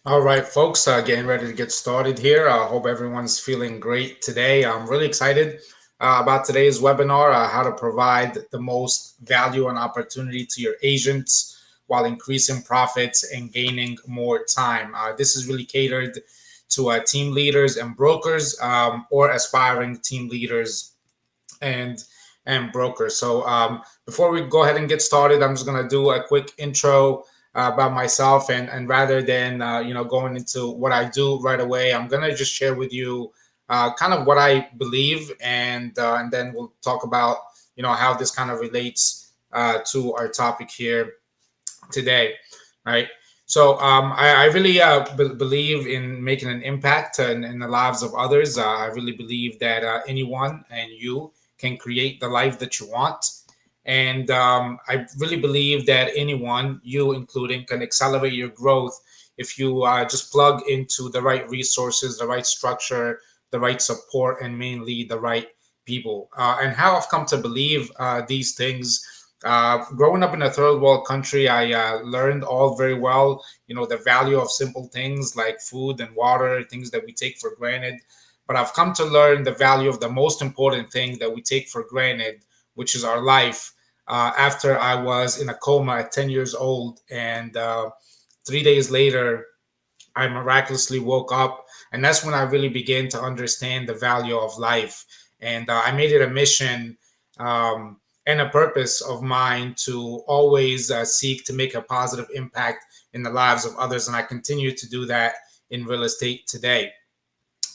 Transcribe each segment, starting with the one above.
All right, folks, getting ready to get started here. I hope everyone's feeling great today. I'm really excited about today's webinar, how to provide the most value and opportunity to your agents while increasing profits and gaining more time. This is really catered to team leaders and brokers or aspiring team leaders and broker. So before we go ahead and get started, I'm just gonna do a quick intro about myself, and rather than going into what I do right away, I'm gonna just share with you kind of what I believe, and then we'll talk about how this kind of relates to our topic here today, right? So I really believe in making an impact in the lives of others. I really believe that anyone and you can create the life that you want. And I really believe that anyone, you including, can accelerate your growth if you just plug into the right resources, the right structure, the right support, and mainly the right people. And how I've come to believe these things. Growing up in a third world country, I learned all very well, the value of simple things like food and water, things that we take for granted. But I've come to learn the value of the most important thing that we take for granted, which is our life. After I was in a coma at 10 years old, and 3 days later, I miraculously woke up. And that's when I really began to understand the value of life. And I made it a mission and a purpose of mine to always seek to make a positive impact in the lives of others. And I continue to do that in real estate today.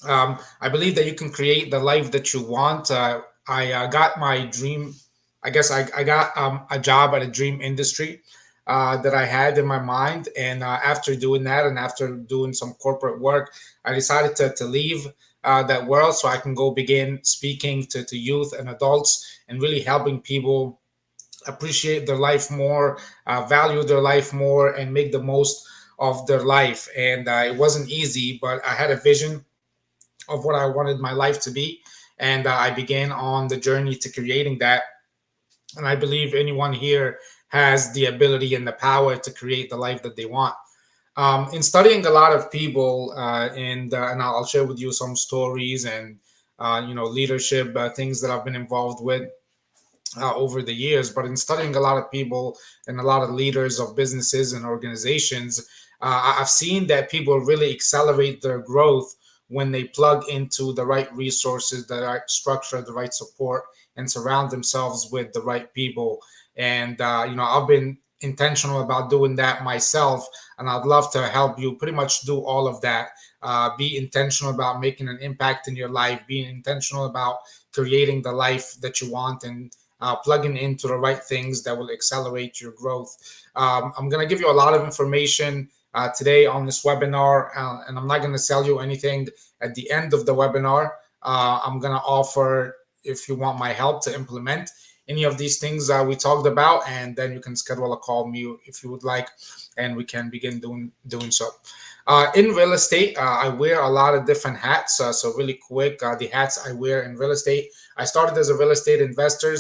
I believe that you can create the life that you want. I got my dream. I guess I got a job at a dream industry that I had in my mind. And after doing that and after doing some corporate work, I decided to leave that world so I can go begin speaking to youth and adults and really helping people appreciate their life more, value their life more, and make the most of their life. And it wasn't easy, but I had a vision of what I wanted my life to be. And I began on the journey to creating that. And I believe anyone here has the ability and the power to create the life that they want. In studying a lot of people, and I'll share with you some stories and leadership things that I've been involved with over the years. But in studying a lot of people and a lot of leaders of businesses and organizations, I've seen that people really accelerate their growth when they plug into the right resources, the right structure, the right support, and surround themselves with the right people. And I've been intentional about doing that myself, and I'd love to help you pretty much do all of that. Be intentional about making an impact in your life, being intentional about creating the life that you want, and plugging into the right things that will accelerate your growth. I'm going to give you a lot of information today on this webinar, and I'm not going to sell you anything at the end of the webinar. I'm going to offer, if you want my help to implement any of these things we talked about, and then you can schedule a call me if you would like, and we can begin doing so. In real estate, I wear a lot of different hats. So really quick, the hats I wear in real estate. I started as a real estate investor,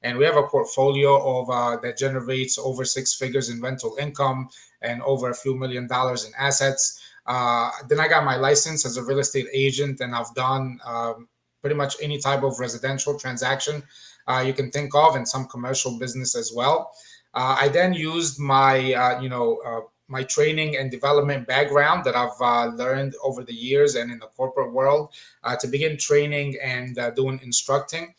and we have a portfolio of that generates over six figures in rental income and over a few $1 million in assets. Then I got my license as a real estate agent, and I've done pretty much any type of residential transaction you can think of, and some commercial business as well. I then used my training and development background that I've learned over the years and in the corporate world to begin training and doing instructing.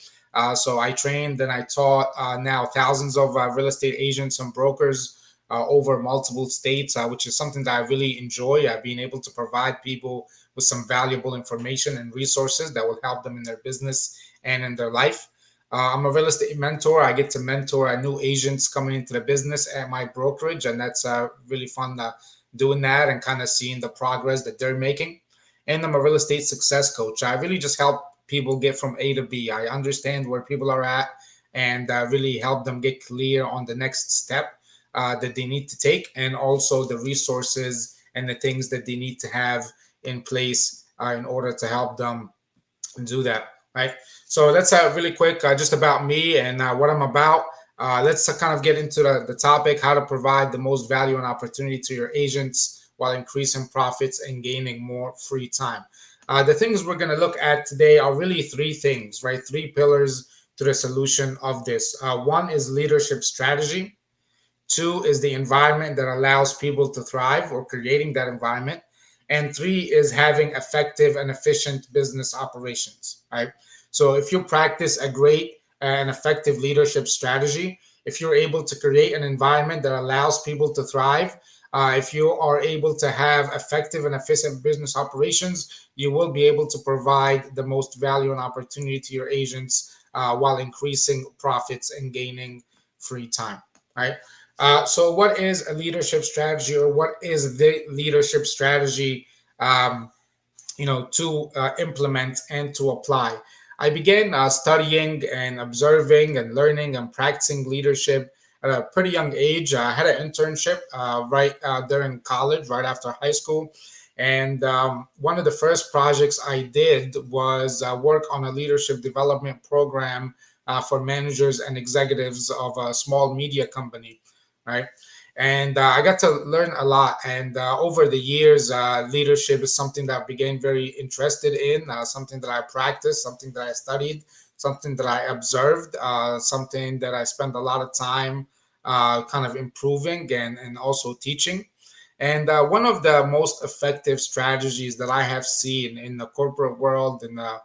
So I trained and I taught now thousands of real estate agents and brokers over multiple states, which is something that I really enjoy, being able to provide people with some valuable information and resources that will help them in their business and in their life. I'm a real estate mentor. I get to mentor new agents coming into the business at my brokerage, and that's really fun doing that and kind of seeing the progress that they're making. And I'm a real estate success coach. I really just help people get from A to B. I understand where people are at and really help them get clear on the next step that they need to take, and also the resources and the things that they need to have in place in order to help them do that, right? So that's really quick, just about me and what I'm about. Let's kind of get into the topic: how to provide the most value and opportunity to your agents while increasing profits and gaining more free time. The things we're going to look at today are really three things, right? Three pillars to the solution of this. One is leadership strategy. Two is the environment that allows people to thrive or creating that environment. And three is having effective and efficient business operations, right? So if you practice a great and effective leadership strategy, if you're able to create an environment that allows people to thrive, if you are able to have effective and efficient business operations, you will be able to provide the most value and opportunity to your agents while increasing profits and gaining free time, right? So, what is a leadership strategy, or what is the leadership strategy? Um, to implement and to apply. I began studying and observing and learning and practicing leadership at a pretty young age. I had an internship right during college, right after high school. And one of the first projects I did was work on a leadership development program for managers and executives of a small media company, right? And I got to learn a lot. And over the years, leadership is something that I became very interested in, something that I practiced, something that I studied, something that I observed, something that I spent a lot of time kind of improving and also teaching. And one of the most effective strategies that I have seen in the corporate world, in the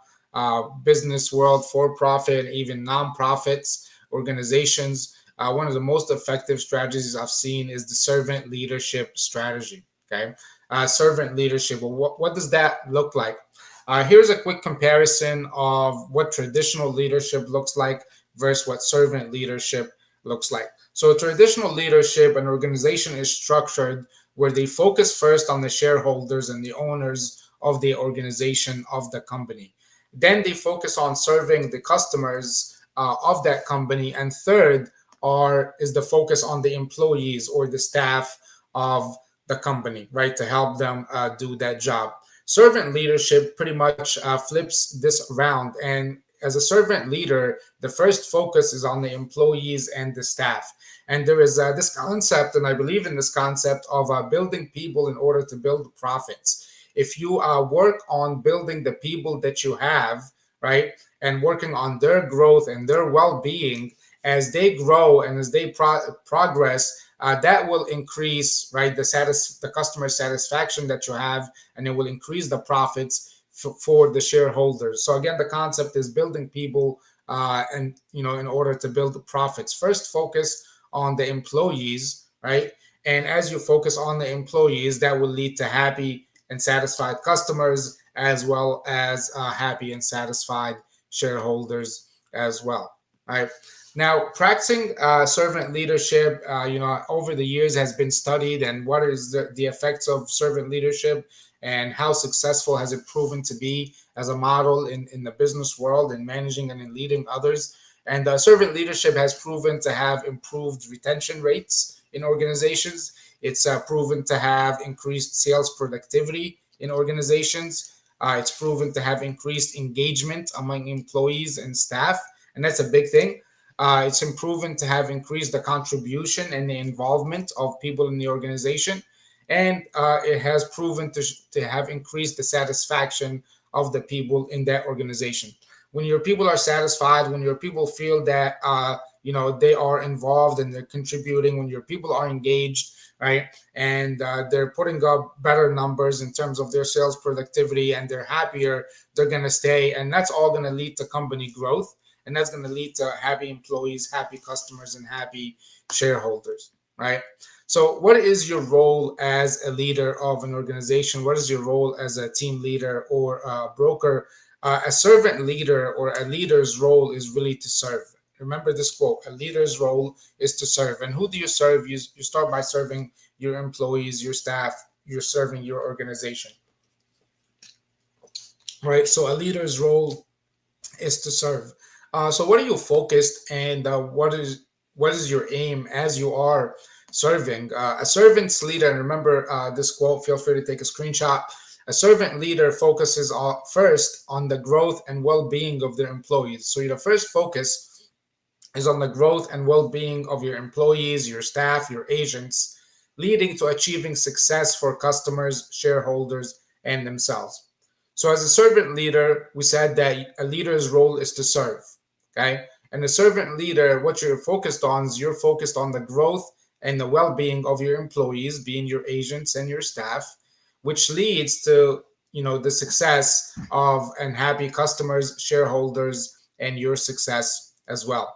business world, for profit, even nonprofits, organizations, one of the most effective strategies I've seen is the servant leadership strategy. Okay. Servant leadership. Well, what does that look like? Here's a quick comparison of what traditional leadership looks like versus what servant leadership looks like. So, traditional leadership, an organization is structured where they focus first on the shareholders and the owners of the organization, of the company. Then they focus on serving the customers of that company. And third, or is the focus on the employees or the staff of the company, right, to help them do that job. Servant leadership pretty much flips this around. And as a servant leader, the first focus is on the employees and the staff. And there is this concept, and I believe in this concept of building people in order to build profits. If you work on building the people that you have, right, and working on their growth and their well being, as they grow and as they progress, that will increase, right, the customer satisfaction that you have, and it will increase the profits for the shareholders. So again, the concept is building people, and in order to build the profits, first focus on the employees, right? And as you focus on the employees, that will lead to happy and satisfied customers, as well as happy and satisfied shareholders as well, right? Now, practicing servant leadership, over the years has been studied, and what is the effects of servant leadership, and how successful has it proven to be as a model in the business world, in managing and in leading others. And servant leadership has proven to have improved retention rates in organizations. It's proven to have increased sales productivity in organizations. It's proven to have increased engagement among employees and staff, and that's a big thing. It's proven to have increased the contribution and the involvement of people in the organization, and it has proven to have increased the satisfaction of the people in that organization. When your people are satisfied, when your people feel that they are involved and they're contributing, when your people are engaged, right, and they're putting up better numbers in terms of their sales productivity, and they're happier, they're going to stay, and that's all going to lead to company growth, and that's going to lead to happy employees, happy customers, and happy shareholders, right? So what is your role as a leader of an organization? What is your role as a team leader or a broker? A servant leader, or a leader's role, is really to serve. Remember this quote: a leader's role is to serve. And who do you serve? You start by serving your employees, your staff, you're serving your organization, right? So a leader's role is to serve. So what are you focused, and what is your aim as you are serving? A servant's leader, and remember this quote, feel free to take a screenshot. A servant leader focuses first on the growth and well-being of their employees. So your first focus is on the growth and well-being of your employees, your staff, your agents, leading to achieving success for customers, shareholders, and themselves. So as a servant leader, we said that a leader's role is to serve. Okay. And a servant leader, what you're focused on is you're focused on the growth and the well-being of your employees, being your agents and your staff, which leads to the success of and happy customers, shareholders, and your success as well.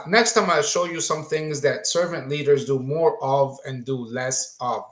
Next, I'm going to show you some things that servant leaders do more of and do less of.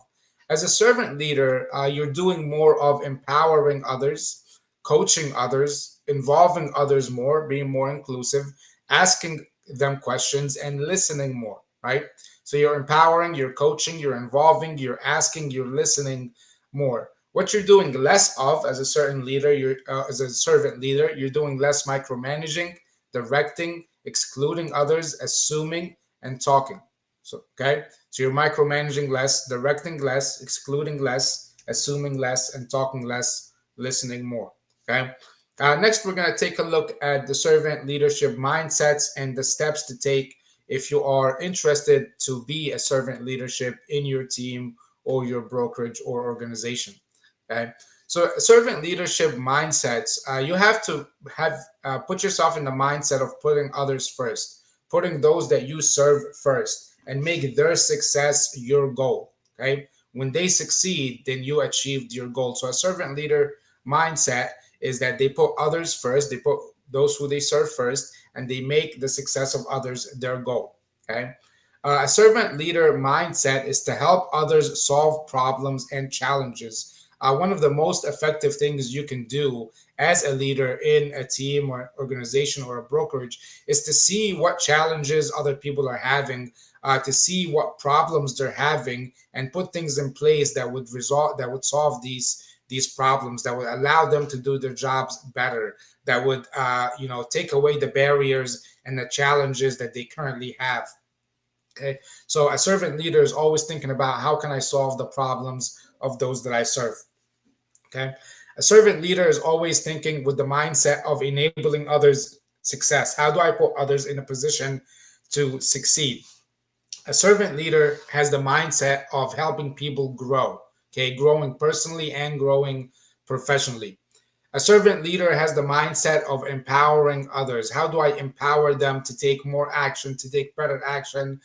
As a servant leader, you're doing more of empowering others, coaching others, involving others more, being more inclusive, asking them questions, and listening more, right? So you're empowering, you're coaching, you're involving, you're asking, you're listening more. What you're doing less of as a certain leader, you're as a servant leader, you're doing less micromanaging, directing, excluding others, assuming, and talking. So, okay, so you're micromanaging less, directing less, excluding less, assuming less, and talking less, listening more. Okay. Next, we're going to take a look at the servant leadership mindsets and the steps to take if you are interested to be a servant leadership in your team or your brokerage or organization. Okay. So servant leadership mindsets, you have to have put yourself in the mindset of putting others first, putting those that you serve first, and make their success your goal. Okay. When they succeed, then you achieved your goal. So a servant leader mindset is that they put others first, they put those who they serve first, and they make the success of others their goal. Okay. A servant leader mindset is to help others solve problems and challenges. One of the most effective things you can do as a leader in a team or organization or a brokerage is to see what challenges other people are having, to see what problems they're having, and put things in place that would resolve, that would solve these problems, that would allow them to do their jobs better, that would take away the barriers and the challenges that they currently have. Okay, so a servant leader is always thinking about how can I solve the problems of those that I serve. Okay, a servant leader is always thinking with the mindset of enabling others' success. How do I put others in a position to succeed? A servant leader has the mindset of helping people grow, okay, growing personally and growing professionally. A servant leader has the mindset of empowering others. How do I empower them to take more action, to take better action,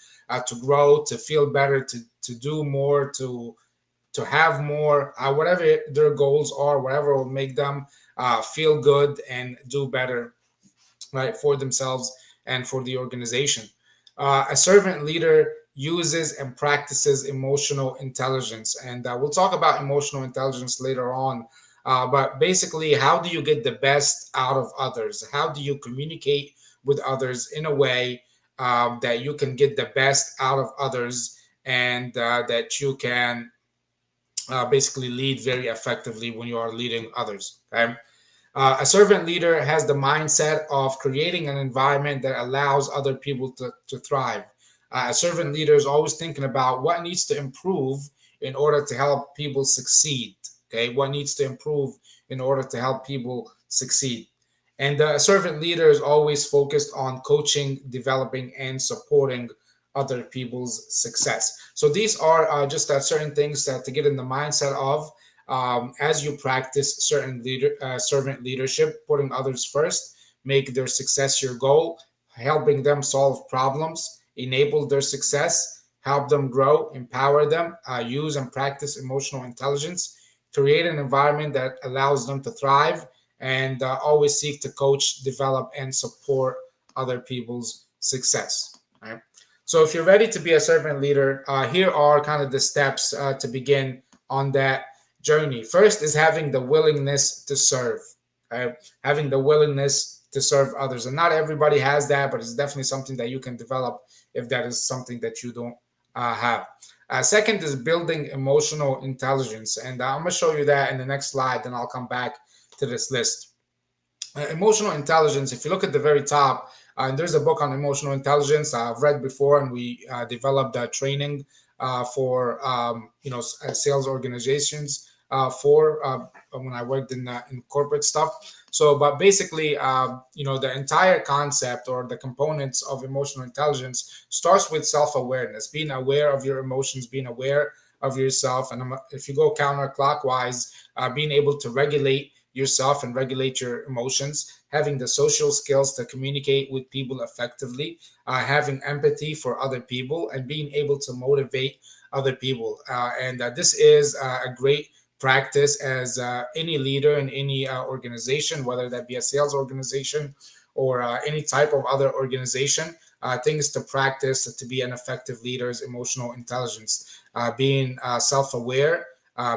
to grow, to feel better, to do more, to have more, whatever their goals are, whatever will make them feel good and do better, right, for themselves and for the organization. A servant leader uses and practices emotional intelligence, and we'll talk about emotional intelligence later on. But basically, how do you get the best out of others? How do you communicate with others in a way that you can get the best out of others, and that you can basically lead very effectively when you are leading others? Okay. A servant leader has the mindset of creating an environment that allows other people to thrive. A servant leader is always thinking about what needs to improve in order to help people succeed. Okay, what needs to improve in order to help people succeed. And a servant leader is always focused on coaching, developing, and supporting other people's success. So these are just certain things to get in the mindset of as you practice servant leadership, putting others first, make their success your goal, helping them solve problems, enable their success, help them grow, empower them, use and practice emotional intelligence, create an environment that allows them to thrive, and always seek to coach, develop, and support other people's success. Right? So if you're ready to be a servant leader, here are kind of the steps to begin on that journey. First is having the willingness to serve, right? Having the willingness to serve others. And not everybody has that, but it's definitely something that you can develop if that is something that you don't have. Second is building emotional intelligence. And I'm going to show you that in the next slide, then I'll come back to this list. Emotional intelligence, if you look at the very top, and there's a book on emotional intelligence I've read before, and we developed training for sales organizations for when I worked in corporate stuff. So, but basically, the entire concept or the components of emotional intelligence starts with self-awareness, being aware of your emotions, being aware of yourself. And if you go counterclockwise, being able to regulate yourself and regulate your emotions, having the social skills to communicate with people effectively, having empathy for other people, and being able to motivate other people. And this is a great practice as any leader in any organization, whether that be a sales organization or any type of other organization. Things to practice to be an effective leader is emotional intelligence, being self-aware,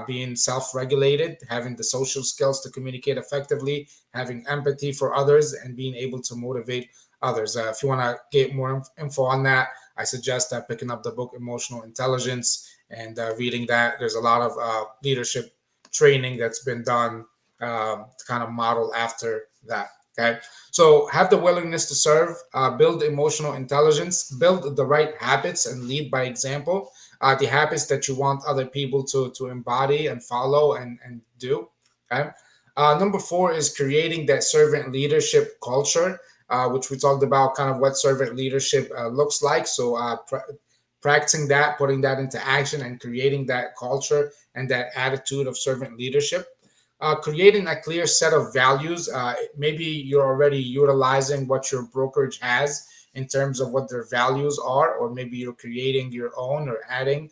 being self-regulated, having the social skills to communicate effectively, having empathy for others, and being able to motivate others. If you want to get more info on that, I suggest picking up the book Emotional Intelligence and reading that. There's a lot of leadership training that's been done to kind of model after that. Okay, so have the willingness to serve, build emotional intelligence, build the right habits, and lead by example. The habits that you want other people to embody and follow and do. Okay. Number four is creating that servant leadership culture, which we talked about, kind of what servant leadership looks like. So practicing that, putting that into action, and creating that culture and that attitude of servant leadership. Creating a clear set of values. Maybe you're already utilizing what your brokerage has in terms of what their values are, or maybe you're creating your own or adding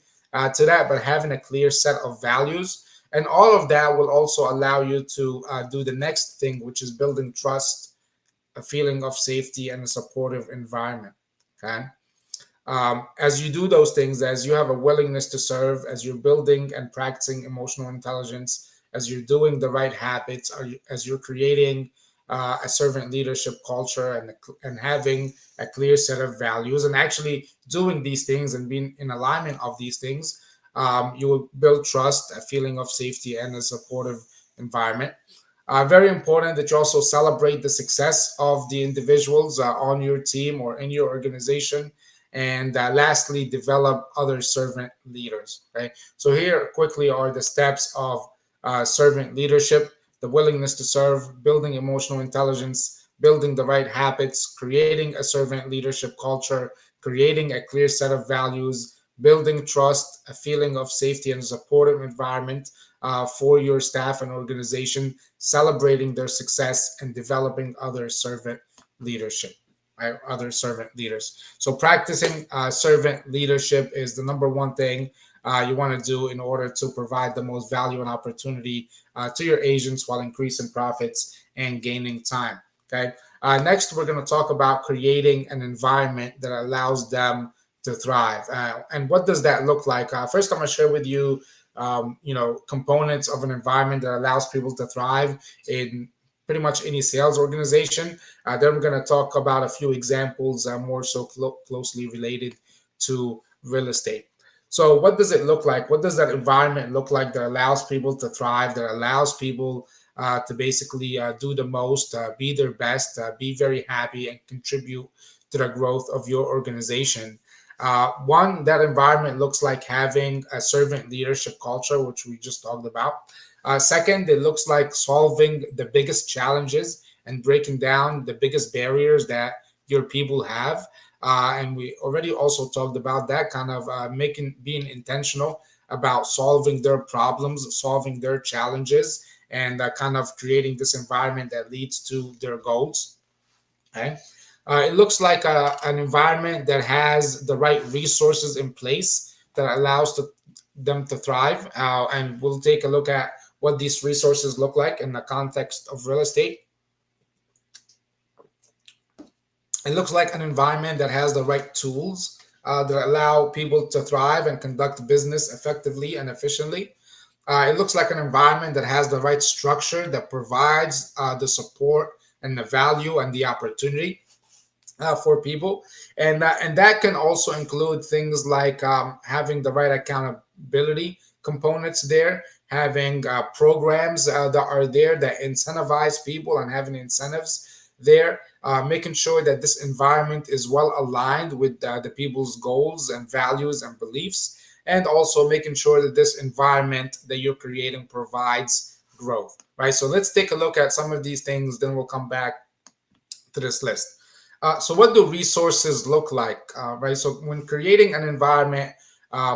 to that, but having a clear set of values. And all of that will also allow you to do the next thing, which is building trust, a feeling of safety, and a supportive environment. Okay. As you do those things, as you have a willingness to serve, as you're building and practicing emotional intelligence, as you're doing the right habits, as you're creating a servant leadership culture, and having a clear set of values, and actually doing these things and being in alignment of these things, you will build trust, a feeling of safety, and a supportive environment. Very important that you also celebrate the success of the individuals on your team or in your organization. And lastly, develop other servant leaders. Right. So here quickly are the steps of servant leadership: the willingness to serve, building emotional intelligence, building the right habits, creating a servant leadership culture, creating a clear set of values, building trust, a feeling of safety, and a supportive environment for your staff and organization, celebrating their success, and developing other servant leadership, right? Other servant leaders. So practicing servant leadership is the number one thing you want to do in order to provide the most value and opportunity to your agents while increasing profits and gaining time. Okay. Next, we're going to talk about creating an environment that allows them to thrive. And what does that look like? First, I'm going to share with you, components of an environment that allows people to thrive in pretty much any sales organization. Then we're going to talk about a few examples more so closely related to real estate. So, what does it look like? What does that environment look like that allows people to thrive, that allows people to basically do the most, be their best, be very happy, and contribute to the growth of your organization? One, that environment looks like having a servant leadership culture, which we just talked about. Second, it looks like solving the biggest challenges and breaking down the biggest barriers that your people have. And we already also talked about that, kind of being intentional about solving their problems, solving their challenges, and kind of creating this environment that leads to their goals. Okay. It looks like an environment that has the right resources in place that allows them to thrive. And we'll take a look at what these resources look like in the context of real estate. It looks like an environment that has the right tools that allow people to thrive and conduct business effectively and efficiently. It looks like an environment that has the right structure that provides the support and the value and the opportunity for people, and that can also include things like having the right accountability components there, having programs that are there that incentivize people, and having incentives there, making sure that this environment is well aligned with the people's goals and values and beliefs, and also making sure that this environment that you're creating provides growth. right? So let's take a look at some of these things, then we'll come back to this list. So what do resources look like, right? So when creating an environment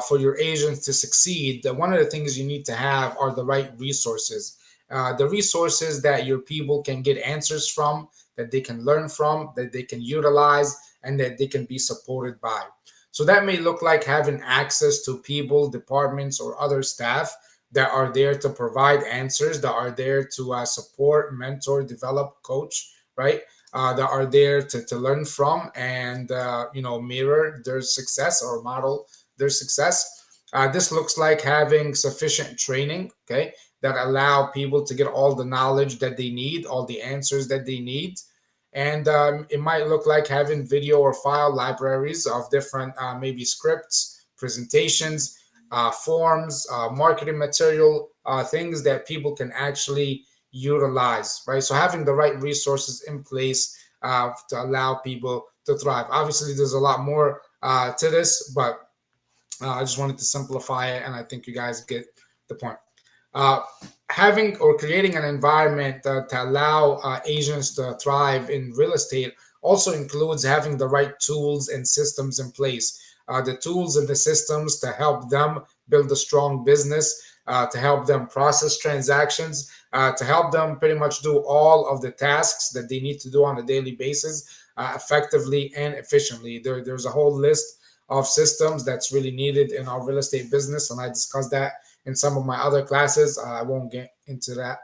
for your agents to succeed, one of the things you need to have are the right resources. The resources that your people can get answers from, that they can learn from, that they can utilize, and that they can be supported by. So that may look like having access to people, departments, or other staff that are there to provide answers, that are there to support, mentor, develop, coach, right? That are there to learn from and mirror their success or model their success. This looks like having sufficient training, okay, that allow people to get all the knowledge that they need, all the answers that they need. And it might look like having video or file libraries of different maybe scripts, presentations, forms, marketing material, things that people can actually utilize, right? So having the right resources in place to allow people to thrive. Obviously, there's a lot more to this, but I just wanted to simplify it, and I think you guys get the point. Uh, Having or creating an environment to allow agents to thrive in real estate also includes having the right tools and systems in place. The tools and the systems to help them build a strong business, to help them process transactions, to help them pretty much do all of the tasks that they need to do on a daily basis effectively and efficiently. There's a whole list of systems that's really needed in our real estate business, and I discussed that in some of my other classes. I won't get into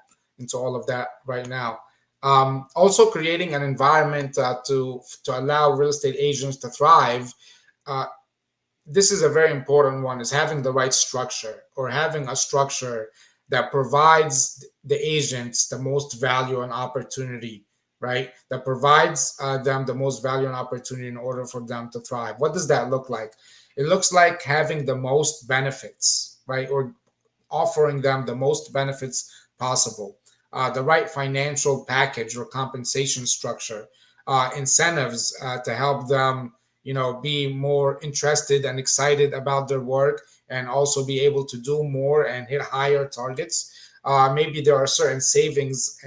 all of that right now. Also, creating an environment to allow real estate agents to thrive. Uh, this is a very important one, is having the right structure, or having a structure that provides the agents the most value and opportunity, right? That provides them the most value and opportunity in order for them to thrive. What does that look like? It looks like having the most benefits, right? Or offering them the most benefits possible, the right financial package or compensation structure, incentives to help them, be more interested and excited about their work, and also be able to do more and hit higher targets. Maybe there are certain savings,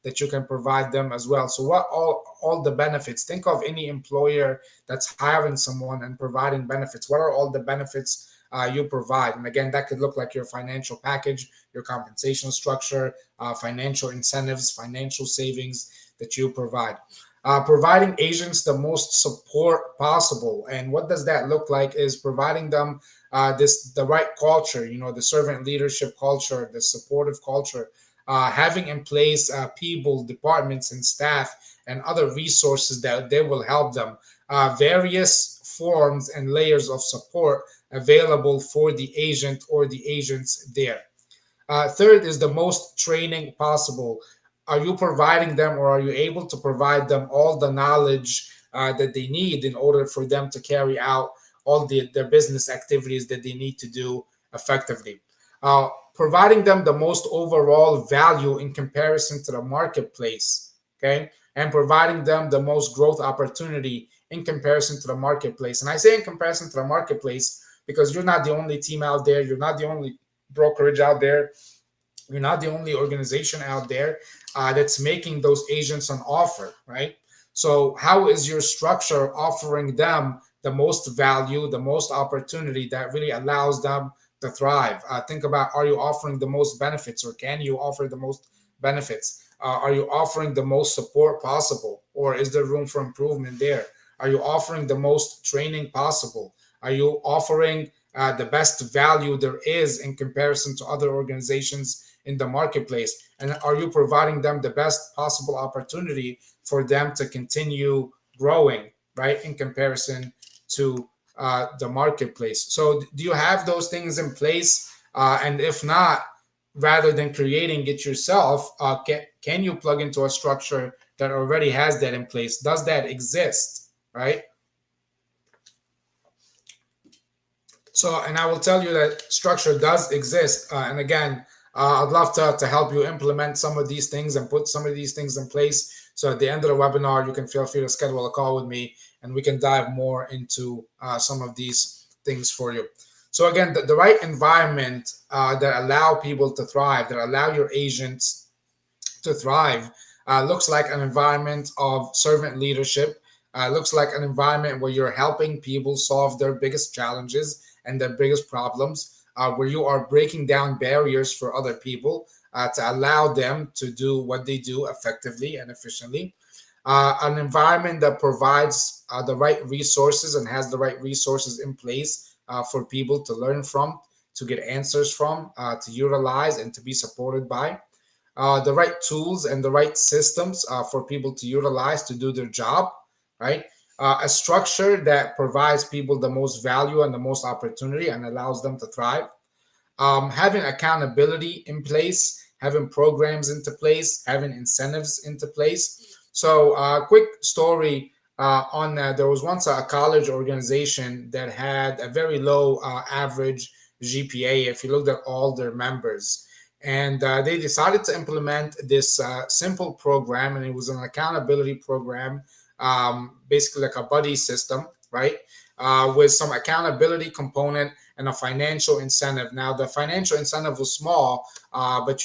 that you can provide them as well. So what all the benefits? Think of any employer that's hiring someone and providing benefits. What are all the benefits you provide? And again, that could look like your financial package, your compensation structure, financial incentives, financial savings that you provide. Providing agents the most support possible. And what does that look like? Is providing them the right culture, the servant leadership culture, the supportive culture, having in place people, departments, and staff, and other resources that they will help them. Various forms and layers of support available for the agent or the agents there. Third is the most training possible. Are you providing them, or are you able to provide them all the knowledge that they need in order for them to carry out all their business activities that they need to do effectively? Providing them the most overall value in comparison to the marketplace, okay? And providing them the most growth opportunity in comparison to the marketplace. And I say in comparison to the marketplace because you're not the only team out there, you're not the only brokerage out there, you're not the only organization out there that's making those agents an offer, right? So how is your structure offering them the most value, the most opportunity that really allows them to thrive? Think about, are you offering the most benefits, or can you offer the most benefits? Are you offering the most support possible, or is there room for improvement there? Are you offering the most training possible? Are you offering the best value there is in comparison to other organizations in the marketplace? And are you providing them the best possible opportunity for them to continue growing, right, in comparison to the marketplace? So do you have those things in place? And if not, rather than creating it yourself, can you plug into a structure that already has that in place? Does that exist, right? So, and I will tell you that structure does exist. And again, I'd love to help you implement some of these things and put some of these things in place. So at the end of the webinar, you can feel free to schedule a call with me, and we can dive more into some of these things for you. So again, the right environment that allow people to thrive, that allow your agents to thrive, looks like an environment of servant leadership. Looks like an environment where you're helping people solve their biggest challenges and their biggest problems, where you are breaking down barriers for other people to allow them to do what they do effectively and efficiently. An environment that provides the right resources and has the right resources in place for people to learn from, to get answers from, to utilize, and to be supported by. The right tools and the right systems for people to utilize to do their job, right? A structure that provides people the most value and the most opportunity and allows them to thrive. Having accountability in place, having programs into place, having incentives into place. So, quick story on that. There was once a college organization that had a very low average GPA if you looked at all their members. And they decided to implement this simple program, and it was an accountability program, basically like a buddy system, right? With some accountability component and a financial incentive. Now, the financial incentive was small, but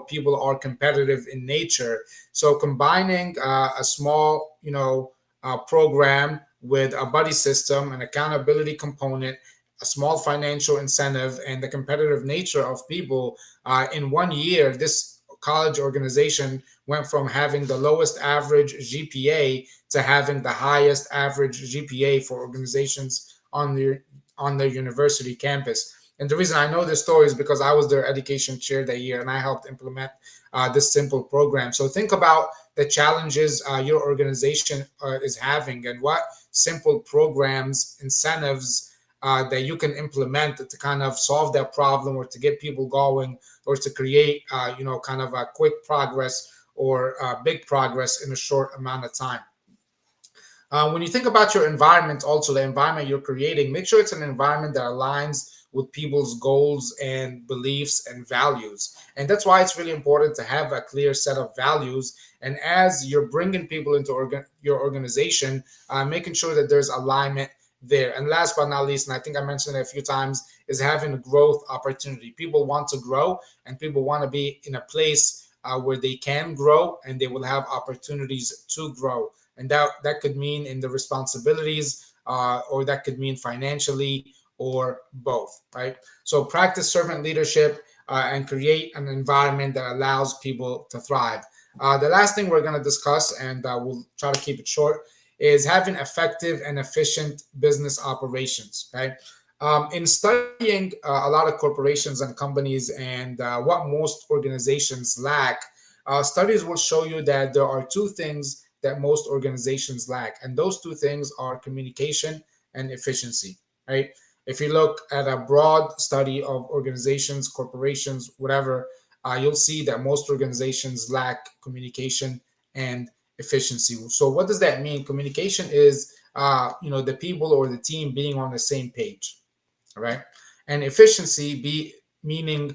people are competitive in nature. So, combining a small, program with a buddy system, an accountability component, a small financial incentive, and the competitive nature of people, in 1 year, this college organization went from having the lowest average GPA to having the highest average GPA for organizations on their university campus. And the reason I know this story is because I was their education chair that year, and I helped implement this simple program. So think about the challenges your organization is having, and what simple programs, incentives that you can implement to kind of solve that problem, or to get people going, or to create, kind of a quick progress or big progress in a short amount of time. When you think about your environment, also the environment you're creating, make sure it's an environment that aligns with people's goals and beliefs and values. And that's why it's really important to have a clear set of values. And as you're bringing people into your organization, making sure that there's alignment there. And last but not least, and I think I mentioned it a few times, is having a growth opportunity. People want to grow, and people want to be in a place where they can grow and they will have opportunities to grow. And that could mean in the responsibilities, or that could mean financially, or both, right? So practice servant leadership and create an environment that allows people to thrive. The last thing we're going to discuss, and we'll try to keep it short, is having effective and efficient business operations, right? In studying a lot of corporations and companies, and what most organizations lack, studies will show you that there are two things that most organizations lack. And those two things are communication and efficiency, right? If you look at a broad study of organizations, corporations, whatever, you'll see that most organizations lack communication and efficiency. So what does that mean? Communication is, the people or the team being on the same page, all right? And efficiency be meaning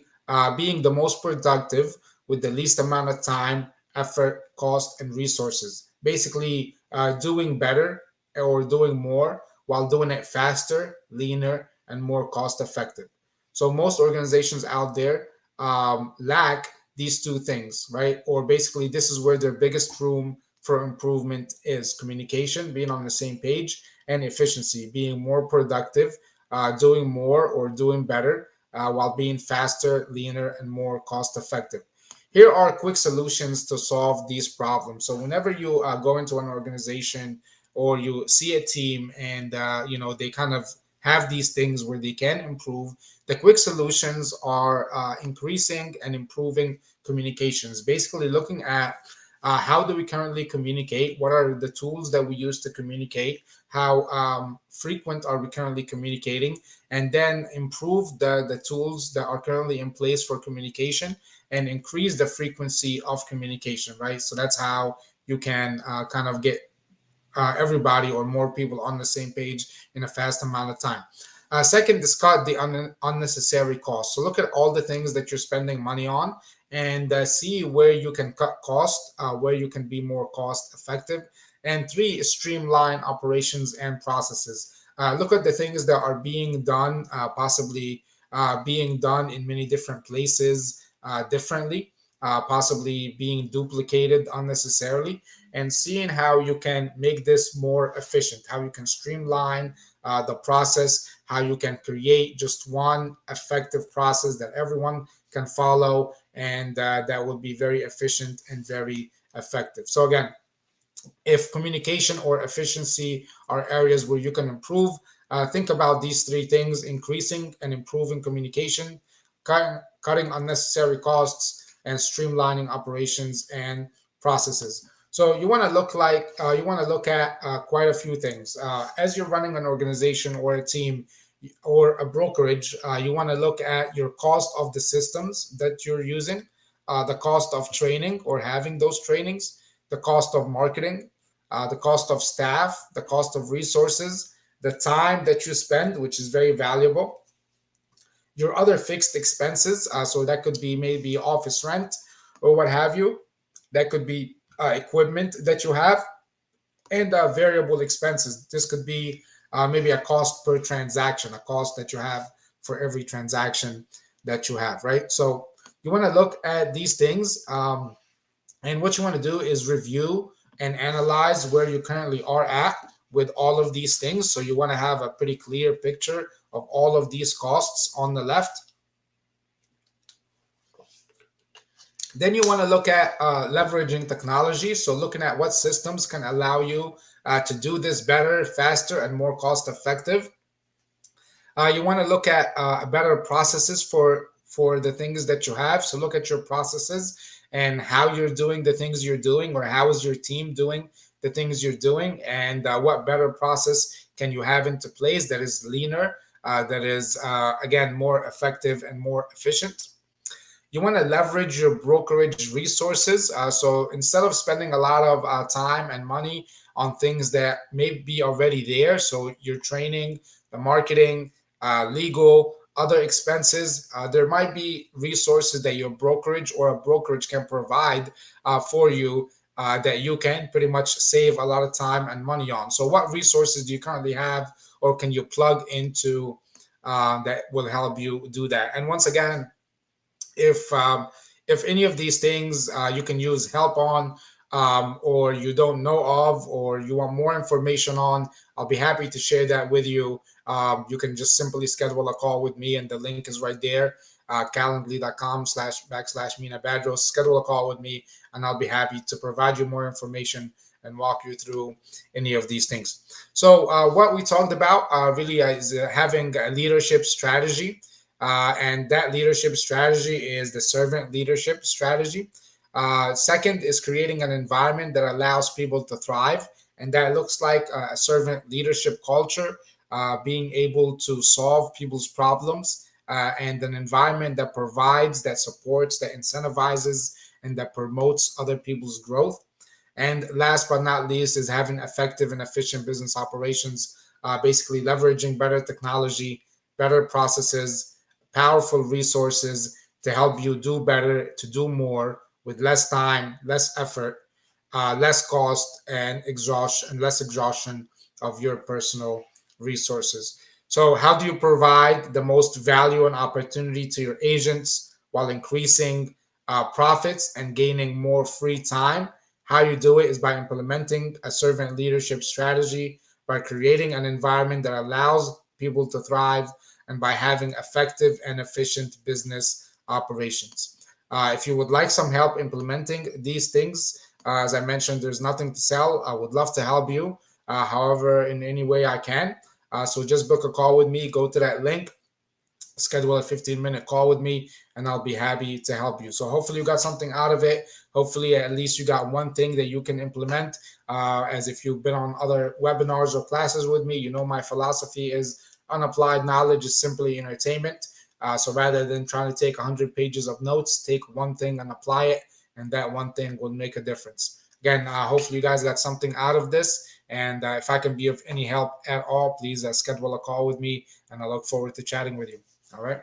being the most productive with the least amount of time, effort, cost, and resources. Basically, doing better or doing more while doing it faster, leaner, and more cost effective. So most organizations out there lack these two things, right? Or basically, this is where their biggest room for improvement is: communication, being on the same page, and efficiency, being more productive, doing more or doing better while being faster, leaner, and more cost effective. Here are quick solutions to solve these problems. So whenever you go into an organization, or you see a team, and they kind of have these things where they can improve, the quick solutions are increasing and improving communications. Basically, looking at how do we currently communicate, what are the tools that we use to communicate, how frequent are we currently communicating, and then improve the tools that are currently in place for communication, and increase the frequency of communication, right? So that's how you can kind of get everybody or more people on the same page in a fast amount of time. Second, discard the unnecessary costs. So look at all the things that you're spending money on, and see where you can cut cost, where you can be more cost effective. And three, streamline operations and processes. Look at the things that are being done, possibly being done in many different places differently, possibly being duplicated unnecessarily, and seeing how you can make this more efficient, how you can streamline the process, how you can create just one effective process that everyone can follow, and that will be very efficient and very effective. So again, if communication or efficiency are areas where you can improve, think about these three things: increasing and improving communication, cutting unnecessary costs, and streamlining operations and processes. So you want to look at quite a few things as you're running an organization or a team or a brokerage. You want to look at your cost of the systems that you're using, the cost of training or having those trainings, the cost of marketing, the cost of staff, the cost of resources, the time that you spend, which is very valuable, your other fixed expenses. So that could be maybe office rent or what have you. That could be equipment that you have, and variable expenses. This could be maybe a cost per transaction, a cost that you have for every transaction that you have, right? So you want to look at these things. And what you want to do is review and analyze where you currently are at with all of these things. So you want to have a pretty clear picture of all of these costs on the left. Then you want to look at leveraging technology. So looking at what systems can allow you to do this better, faster, and more cost effective. You want to look at better processes for the things that you have. So look at your processes and how you're doing the things you're doing, or how is your team doing the things you're doing, and what better process can you have into place that is leaner, that is again more effective and more efficient. You want to leverage your brokerage resources. So instead of spending a lot of time and money on things that may be already there, so your training, the marketing, legal, other expenses, there might be resources that your brokerage or a brokerage can provide for you that you can pretty much save a lot of time and money on. So what resources do you currently have, or can you plug into that will help you do that? And once again, if if any of these things you can use help on, or you don't know of, or you want more information on, I'll be happy to share that with you. You can just simply schedule a call with me, and the link is right there, calendly.com// MenaBadros. Schedule a call with me, and I'll be happy to provide you more information and walk you through any of these things. So what we talked about really is having a leadership strategy. And that leadership strategy is the servant leadership strategy. Second is creating an environment that allows people to thrive. And that looks like a servant leadership culture, being able to solve people's problems, and an environment that provides, that supports, that incentivizes, and that promotes other people's growth. And last but not least is having effective and efficient business operations, basically leveraging better technology, better processes, powerful resources to help you do better, to do more with less time, less effort, less cost, and exhaustion, less exhaustion of your personal resources. So, how do you provide the most value and opportunity to your agents while increasing profits and gaining more free time? How you do it is by implementing a servant leadership strategy, by creating an environment that allows people to thrive, and by having effective and efficient business operations. If you would like some help implementing these things, as I mentioned, there's nothing to sell. I would love to help you, however, in any way I can. So just book a call with me, go to that link, schedule a 15-minute call with me, and I'll be happy to help you. So hopefully you got something out of it. Hopefully at least you got one thing that you can implement. As if you've been on other webinars or classes with me, you know my philosophy is unapplied knowledge is simply entertainment. So rather than trying to take 100 pages of notes, take one thing and apply it, and that one thing will make a difference. Again, hopefully you guys got something out of this. And if I can be of any help at all, please schedule a call with me, and I look forward to chatting with you. All right.